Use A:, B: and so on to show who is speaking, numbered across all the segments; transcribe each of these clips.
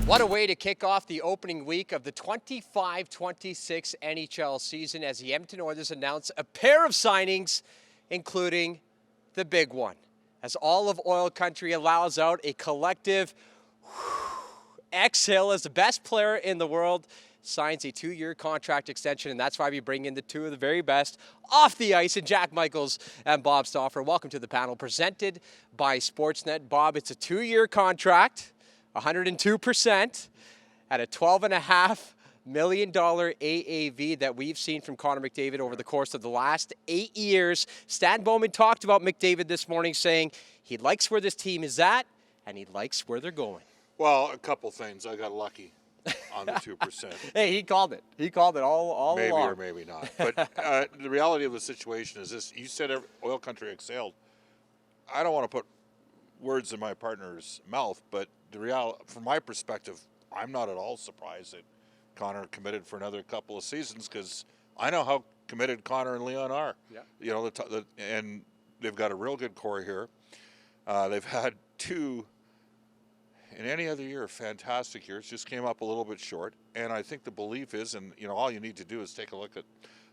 A: What a way to kick off the opening week of the 25-26 NHL season as the Edmonton Oilers announce a pair of signings, including the big one. As all of oil country allows out a collective exhale as the best player in the world signs a 2-year contract extension, and that's why we bring in the two of the very best off the ice, and Jack Michaels and Bob Stauffer. Welcome to the panel, presented by Sportsnet. Bob, it's a 2-year contract, 102% at a $12.5 million AAV that we've seen from Connor McDavid over the course of the last 8 years. Stan Bowman talked about McDavid this morning, saying he likes where this team is at and he likes where they're going.
B: Well, a couple things. I got lucky on the 2%.
A: Hey, he called it. He called it all
B: maybe
A: along.
B: Or maybe not. But the reality of the situation is this. You said oil country exhaled. I don't want to put words in my partner's mouth, but the reality, from my perspective, I'm not at all surprised that Connor committed for another couple of seasons, because I know how committed Connor and Leon are.
A: Yeah.
B: You know, and they've got a real good core here. They've had two, in any other year, fantastic years. Just came up a little bit short. And I think the belief is, and you know, all you need to do is take a look at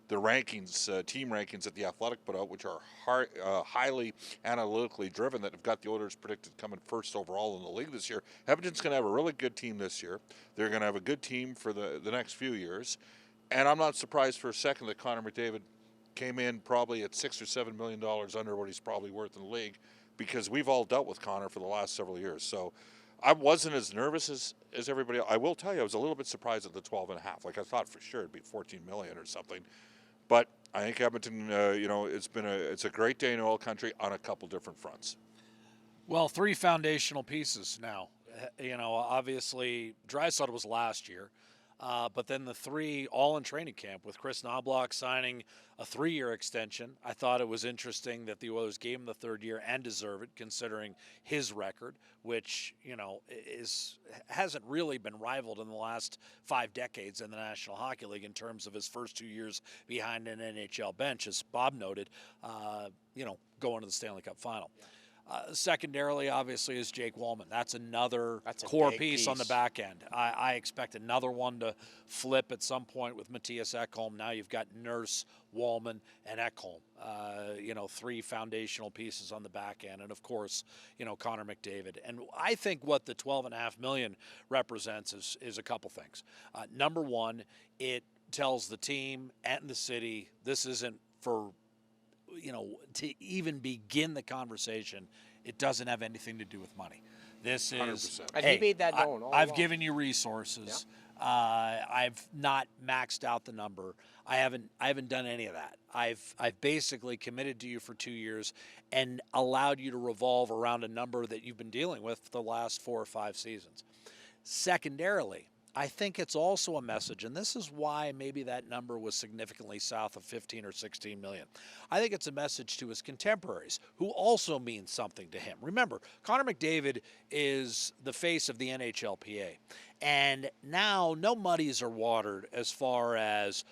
B: the rankings, team rankings that the Athletic put out, which are highly analytically driven, that have got the Oilers predicted coming first overall in the league this year. Edmonton's going to have a really good team this year. They're going to have a good team for the next few years. And I'm not surprised for a second that Connor McDavid came in probably at $6 or $7 million under what he's probably worth in the league, because we've all dealt with Connor for the last several years. So I wasn't as nervous as everybody else. I will tell you, I was a little bit surprised at the 12.5. Like, I thought for sure it'd be 14 million or something. But I think Edmonton, it's a great day in oil country on a couple different fronts.
C: Well, three foundational pieces now. You know, obviously, Draisaitl was last year, but then the three all in training camp, with Chris Knoblauch signing a 3-year extension. I thought it was interesting that the Oilers gave him the 3rd year, and deserve it, considering his record, which, you know, hasn't really been rivaled in the last 5 decades in the National Hockey League in terms of his first 2 years behind an NHL bench, as Bob noted, going to the Stanley Cup final. Secondarily, obviously, is Jake Walman. That's another core piece on the back end. I expect another one to flip at some point with Matthias Ekholm. Now you've got Nurse, Walman, and Ekholm. 3 foundational pieces on the back end. And, of course, Connor McDavid. And I think what the $12.5 million represents is a couple things. Number one, it tells the team and the city this isn't for – to even begin the conversation, it doesn't have anything to do with money. This is,
B: 100%.
A: And he made that known all
C: I've
A: along.
C: given you resources.
A: Yeah.
C: I've not maxed out the number. I haven't done any of that. I've basically committed to you for 2 years and allowed you to revolve around a number that you've been dealing with for the last 4 or 5 seasons. Secondarily, I think it's also a message, and this is why maybe that number was significantly south of 15 or 16 million. I think it's a message to his contemporaries, who also means something to him. Remember, Connor McDavid is the face of the NHLPA, and now no muddies are watered as far as,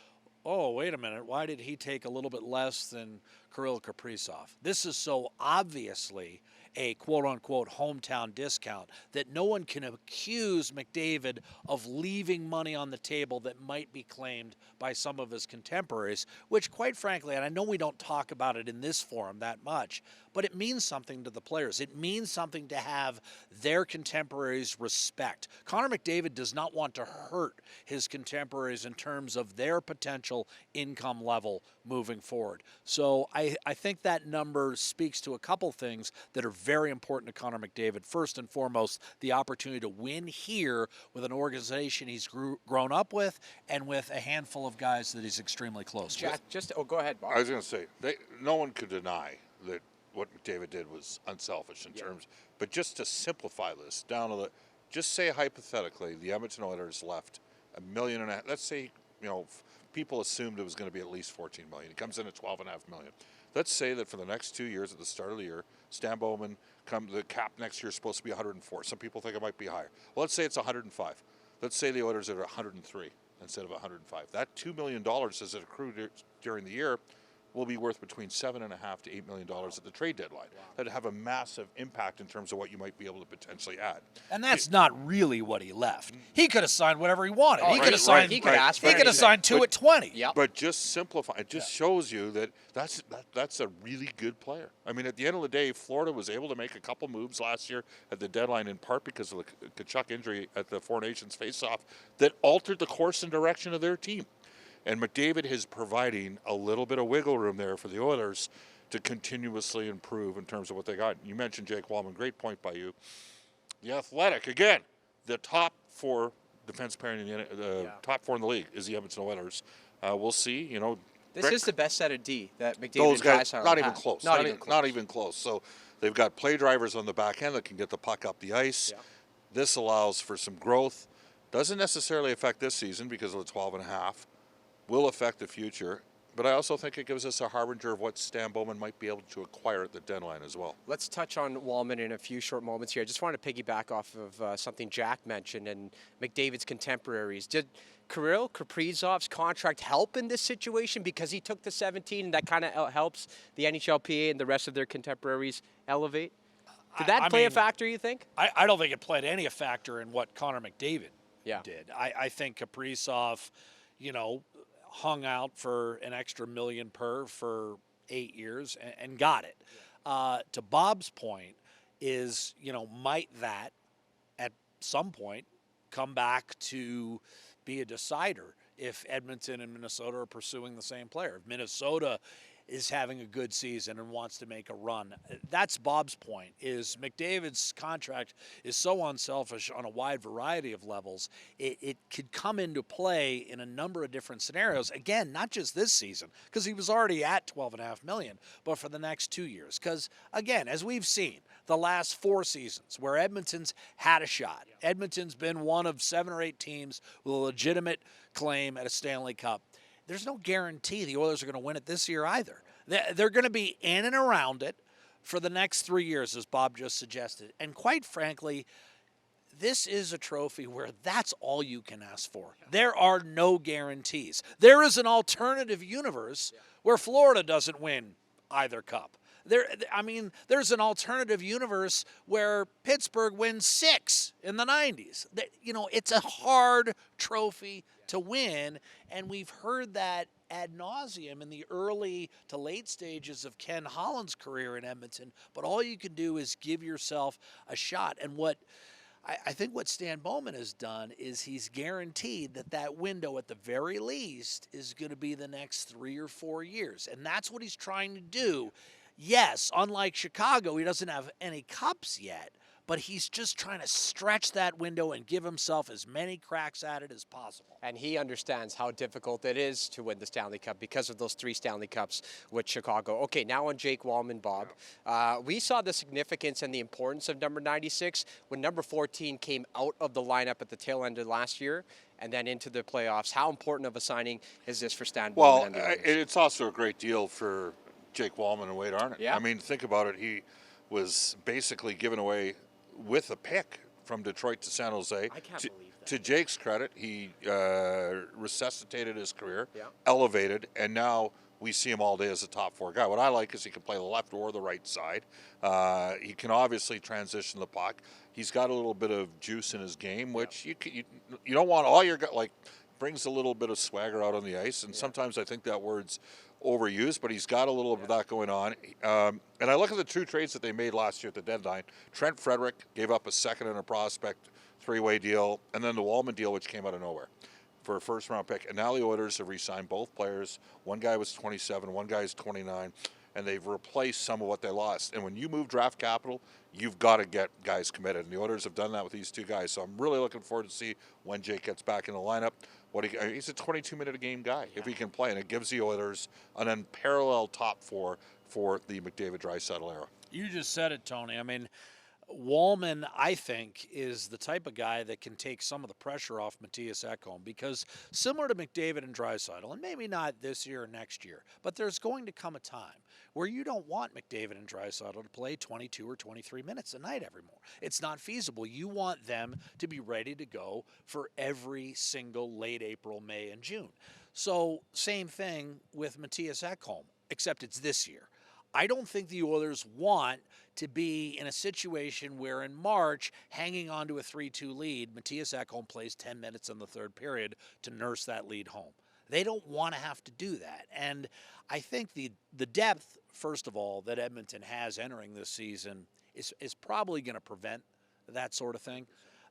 C: oh, wait a minute, why did he take a little bit less than Kirill Kaprizov? This is so obviously a quote-unquote hometown discount that no one can accuse McDavid of leaving money on the table that might be claimed by some of his contemporaries, which, quite frankly, and I know we don't talk about it in this forum that much, but it means something to the players. It means something to have their contemporaries respect. Connor McDavid does not want to hurt his contemporaries in terms of their potential income level moving forward. So I think that number speaks to a couple things that are very important to Connor McDavid. First and foremost, the opportunity to win here with an organization he's grown up with, and with a handful of guys that he's extremely close with.
A: Go ahead, Bob.
B: I was going to say, no one could deny that what McDavid did was unselfish in terms, but just to simplify this down to just say hypothetically the Edmonton Oilers left $1.5 million. Let's say, people assumed it was going to be at least 14 million. He comes in at 12.5 million. Let's say that for the next 2 years at the start of the year, Stan Bowman, the cap next year is supposed to be 104. Some people think it might be higher. Well, let's say it's 105. Let's say the Oilers are at 103 instead of 105. That $2 million as it accrued during the year will be worth between $7.5 to $8 million at the trade deadline. That'd have a massive impact in terms of what you might be able to potentially add.
C: And that's not really what he left. He could have signed whatever he wanted.
A: Oh,
C: he could have signed.
A: He could ask for
C: He could have
A: anything.
C: signed 2 at 20.
A: Yep.
B: But just simplify. It just shows you that that's a really good player. I mean, at the end of the day, Florida was able to make a couple moves last year at the deadline, in part because of the Kachuk injury at the Four Nations face-off, that altered the course and direction of their team. And McDavid is providing a little bit of wiggle room there for the Oilers to continuously improve in terms of what they got. You mentioned Jake Walman, great point by you. The Athletic, again, the top 4 defense pairing in the top 4 in the league is the Edmonton Oilers. We'll see. You know,
A: This is the best set of D that McDavid
B: those
A: and
B: guys
A: Draisaitl
B: not even
A: have.
B: close.
A: Not even
B: close. So they've got play drivers on the back end that can get the puck up the ice.
A: Yeah.
B: This allows for some growth. Doesn't necessarily affect this season because of the 12.5. Will affect the future. But I also think it gives us a harbinger of what Stan Bowman might be able to acquire at the deadline as well.
A: Let's touch on Walman in a few short moments here. I just wanted to piggyback off of something Jack mentioned and McDavid's contemporaries. Did Kirill Kaprizov's contract help in this situation because he took the 17 and that kind of helps the NHLPA and the rest of their contemporaries elevate? Did that play a factor, you think?
C: I don't think it played any factor in what Connor McDavid
A: Yeah.
C: did. I think Kaprizov, hung out for an extra $1 million per for 8 years and got it. To Bob's point is, might that at some point come back to be a decider if Edmonton and Minnesota are pursuing the same player? If Minnesota is having a good season and wants to make a run. That's Bob's point, is McDavid's contract is so unselfish on a wide variety of levels. It could come into play in a number of different scenarios. Again, not just this season, because he was already at $12.5 million, but for the next 2 years. Because, again, as we've seen, the last 4 seasons where Edmonton's had a shot. Edmonton's been one of 7 or 8 teams with a legitimate claim at a Stanley Cup. There's no guarantee the Oilers are going to win it this year either. They're going to be in and around it for the next 3 years, as Bob just suggested. And quite frankly, this is a trophy where that's all you can ask for. There are no guarantees. There is an alternative universe where Florida doesn't win either cup. There's an alternative universe where Pittsburgh wins 6 in the 90s. It's a hard trophy to win, and we've heard that ad nauseum in the early to late stages of Ken Holland's career in Edmonton. But all you can do is give yourself a shot. And what I think what Stan Bowman has done is he's guaranteed that window at the very least is going to be the next 3 or 4 years. And that's what he's trying to do. Yes, unlike Chicago, he doesn't have any cups yet, but he's just trying to stretch that window and give himself as many cracks at it as possible.
A: And he understands how difficult it is to win the Stanley Cup because of those 3 Stanley Cups with Chicago. Okay, now on Jake Walman, Bob. We saw the significance and the importance of number 96 when number 14 came out of the lineup at the tail end of last year and then into the playoffs. How important of a signing is this for Stan Bowman?
B: Well, it's also a great deal for Jake Walman and Wade Arnott.
A: Yeah.
B: I mean, think about it. He was basically given away with a pick from Detroit to San Jose.
A: I can't believe that.
B: To Jake's credit, he resuscitated his career,
A: Yeah.
B: elevated, and now we see him all day as a top 4 guy. What I like is he can play the left or the right side. He can obviously transition the puck. He's got a little bit of juice in his game, which you don't want all your brings a little bit of swagger out on the ice, and sometimes I think that word's overused, but he's got a little bit of that going on. And I look at the 2 trades that they made last year at the deadline. Trent Frederick gave up a second and a prospect 3-way deal, and then the Walman deal, which came out of nowhere for a first-round pick. And now the Oilers have re-signed both players. One guy was 27, one guy is 29, and they've replaced some of what they lost. And when you move draft capital, you've got to get guys committed. And the Oilers have done that with these 2 guys. So I'm really looking forward to see when Jake gets back in the lineup. He's a 22-minute-a-game guy if he can play, and it gives the Oilers an unparalleled top 4 for the McDavid-Draisaitl era.
C: You just said it, Tony. I mean, Walman, I think, is the type of guy that can take some of the pressure off Mattias Ekholm, because similar to McDavid and Draisaitl, and maybe not this year or next year, but there's going to come a time where you don't want McDavid and Draisaitl to play 22 or 23 minutes a night every more. It's not feasible. You want them to be ready to go for every single late April, May, and June. So same thing with Mattias Ekholm. except it's this year. I don't think the Oilers want to be in a situation where in March, hanging on to a 3-2 lead, Matthias Ekholm plays 10 minutes in the third period to nurse that lead home. They don't want to have to do that. And I think the depth, first of all, that Edmonton has entering this season is probably going to prevent that sort of thing.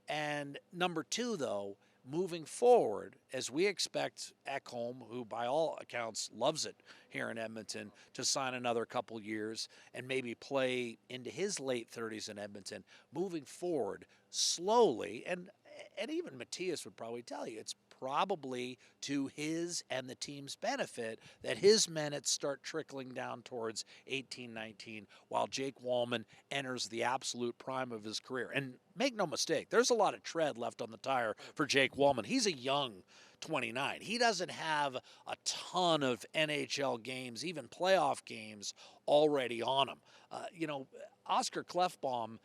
C: And number two, though, moving forward, as we expect Ekholm, who by all accounts loves it here in Edmonton, to sign another couple years and maybe play into his late 30s in Edmonton, moving forward slowly, and even Matthias would probably tell you, it's probably to his and the team's benefit that his minutes start trickling down towards 18, 19, while Jake Walman enters the absolute prime of his career. And make no mistake, there's a lot of tread left on the tire for Jake Walman. He's a young 29. He doesn't have a ton of NHL games, even playoff games, already on him. Oscar Klefbom,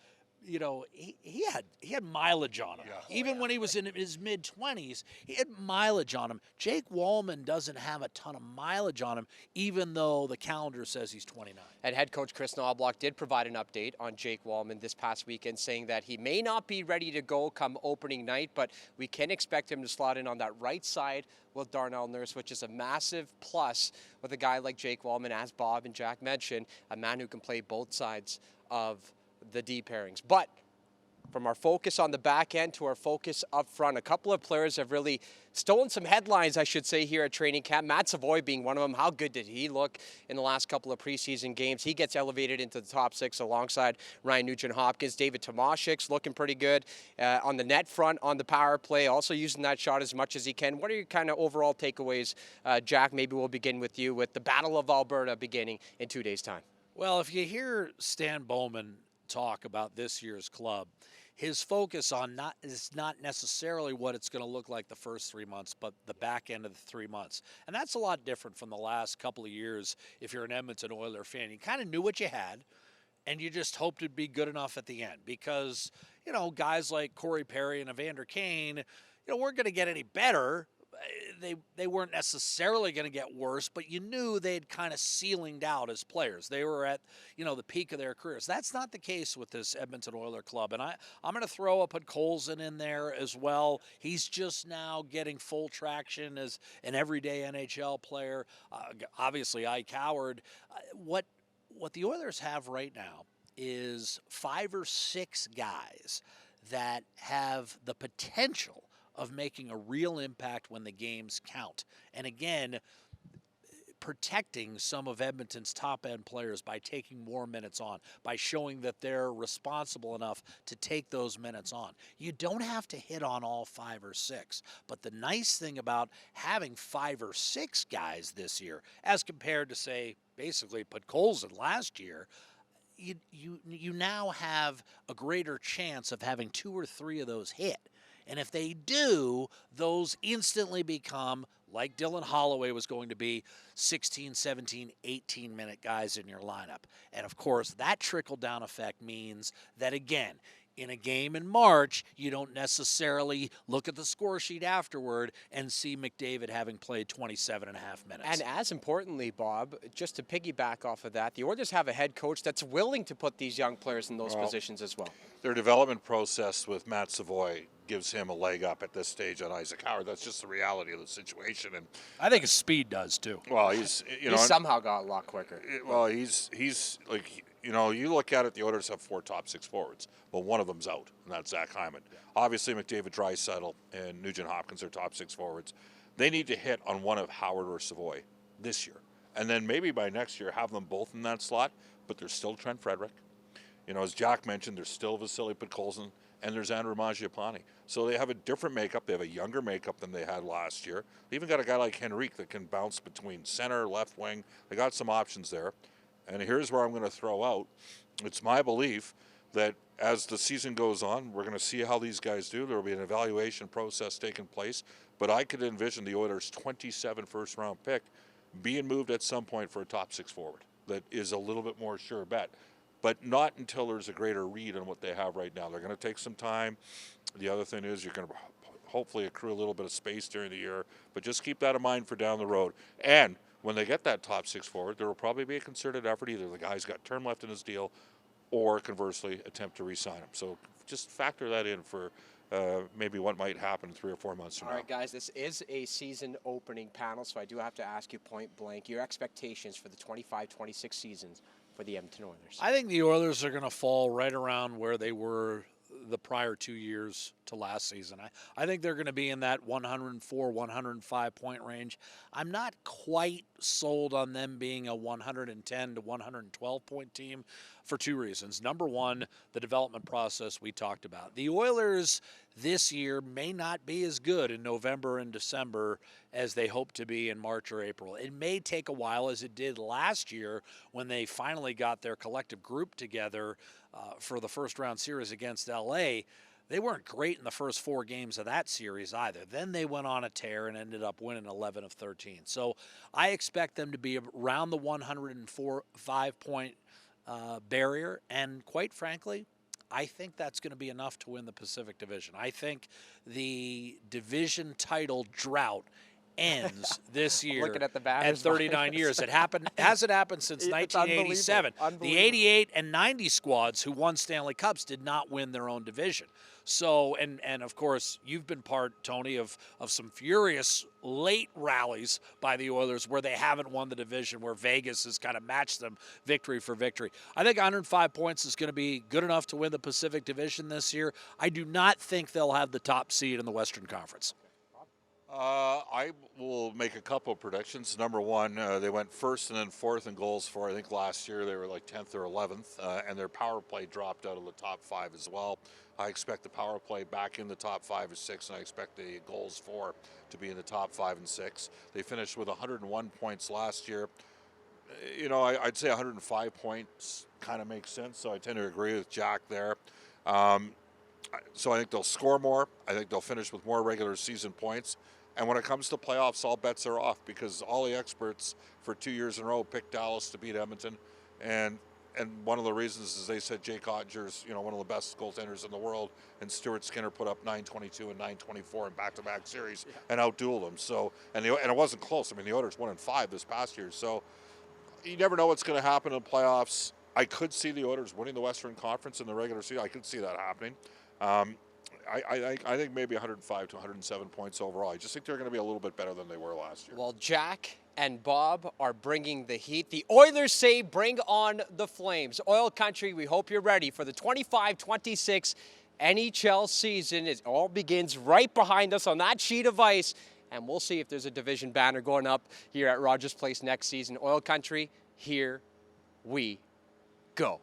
C: he had mileage on him.
B: Yeah.
C: Even when he was in his mid-20s, he had mileage on him. Jake Walman doesn't have a ton of mileage on him, even though the calendar says he's 29.
A: And head coach Chris Knobloch did provide an update on Jake Walman this past weekend, saying that he may not be ready to go come opening night, but we can expect him to slot in on that right side with Darnell Nurse, which is a massive plus with a guy like Jake Walman, as Bob and Jack mentioned, a man who can play both sides of the D pairings. But from our focus on the back end to our focus up front, a couple of players have really stolen some headlines, I should say, here at training camp. Matt Savoy being one of them. How good did he look in the last couple of preseason games? He gets elevated into the top six alongside Ryan Nugent-Hopkins. David Tomashik's looking pretty good on the net front, on the power play, also using that shot as much as he can. What are your kind of overall takeaways, Jack? Maybe we'll begin with you, with the Battle of Alberta beginning in 2 days' time.
C: Well, if you hear Stan Bowman talk about this year's club, his focus is not necessarily what it's going to look like the first 3 months, but the back end of the 3 months. And that's a lot different from the last couple of years. If you're an Edmonton Oilers fan, you kind of knew what you had, and you just hoped it'd be good enough at the end because, guys like Corey Perry and Evander Kane, weren't going to get any better. They weren't necessarily going to get worse, but you knew they'd kind of ceilinged out as players. They were at, the peak of their careers. That's not the case with this Edmonton Oilers club. And I'm going to throw up Podkolzin in there as well. He's just now getting full traction as an everyday NHL player. Obviously, Ike Howard. What the Oilers have right now is 5 or 6 guys that have the potential of making a real impact when the games count. And again, protecting some of Edmonton's top-end players by taking more minutes on, by showing that they're responsible enough to take those minutes on. You don't have to hit on all 5 or 6, but the nice thing about having 5 or 6 guys this year, as compared to, say, basically Podkolzin last year, you now have a greater chance of having 2 or 3 of those hit. And if they do, those instantly become, like Dylan Holloway was going to be, 16, 17, 18-minute guys in your lineup. And, of course, that trickle-down effect means that, again, in a game in March, you don't necessarily look at the score sheet afterward and see McDavid having played 27 and a half minutes.
A: And as importantly, Bob, just to piggyback off of that, the Oilers have a head coach that's willing to put these young players in those positions as well.
B: Their development process with Matt Savoy gives him a leg up at this stage on Isaac Howard. That's just the reality of the situation. And
C: I think his speed does too.
B: Well, he's
A: somehow got a lot quicker.
B: Well, he's like, you look at it, the Oilers have 4 top 6 forwards, but one of them's out, and that's Zach Hyman. Yeah. Obviously, McDavid, Draisaitl, and Nugent-Hopkins are top 6 forwards. They need to hit on one of Howard or Savoy this year, and then maybe by next year have them both in that slot. But there's still Trent Frederick. As Jack mentioned, there's still Vasily Podkolzin, and there's Andrew Mangiapane. So they have a different makeup. They have a younger makeup than they had last year. They even got a guy like Henrique that can bounce between center, left wing. They got some options there. And here's where I'm going to throw out. It's my belief that as the season goes on, we're going to see how these guys do. There will be an evaluation process taking place. But I could envision the Oilers' 27 first-round pick being moved at some point for a top 6 forward. That is a little bit more sure bet. But not until there's a greater read on what they have right now. They're going to take some time. The other thing is you're going to hopefully accrue a little bit of space during the year. But just keep that in mind for down the road. And when they get that top six forward, there will probably be a concerted effort. Either the guy's got term left in his deal, or conversely, attempt to re-sign him. So just factor that in for maybe what might happen 3 or 4 months from now.
A: All right, guys, this is a season opening panel, so I do have to ask you point blank your expectations for the 25-26 seasons for the Edmonton Oilers.
C: I think the Oilers are going to fall right around where they were the prior 2 years to last season. I think they're going to be in that 104, 105 point range. I'm not quite sold on them being a 110 to 112 point team for 2 reasons. Number one, the development process we talked about. The Oilers this year may not be as good in November and December as they hope to be in March or April. It may take a while, as it did last year when they finally got their collective group together for the first round series against LA. They weren't great in the first 4 games of that series either. Then they went on a tear and ended up winning 11 of 13. So I expect them to be around the 105 point barrier, and quite frankly, I think that's going to be enough to win the Pacific Division. I think the division title drought ends this year
A: looking at the
C: at
A: batters
C: 39 years. It hasn't happened since
A: It's
C: 1987.
A: unbelievable.
C: The 88 and 90 squads who won Stanley Cups did not win their own division. So, and of course, you've been part, Tony, of some furious late rallies by the Oilers where they haven't won the division, where Vegas has kind of matched them victory for victory. I think 105 points is going to be good enough to win the Pacific Division this year. I do not think they'll have the top seed in the Western Conference.
B: I will make a couple of predictions. Number one, they went first and then fourth in goals for. I think last year they were like 10th or 11th, and their power play dropped out of the top 5 as well. I expect the power play back in the top 5 or 6, and I expect the goals for to be in the top 5 and 6. They finished with 101 points last year. You know, I'd say 105 points kind of makes sense, so I tend to agree with Jack there. So I think they'll score more. I think they'll finish with more regular season points. And when it comes to playoffs, all bets are off, because all the experts for 2 years in a row picked Dallas to beat Edmonton. And one of the reasons is they said Jake Ottinger's, you know, one of the best goaltenders in the world, and Stuart Skinner put up .922 and .924 in back-to-back series and outdueled them. So, and it wasn't close. I mean, the Oilers won in 5 this past year. So you never know what's going to happen in the playoffs. I could see the Oilers winning the Western Conference in the regular season. I could see that happening. I think maybe 105 to 107 points overall. I just think they're going to be a little bit better than they were last year.
A: Well, Jack and Bob are bringing the heat. The Oilers say bring on the Flames. Oil Country, we hope you're ready for the 25-26 NHL season. It all begins right behind us on that sheet of ice, and we'll see if there's a division banner going up here at Rogers Place next season. Oil Country, here we go.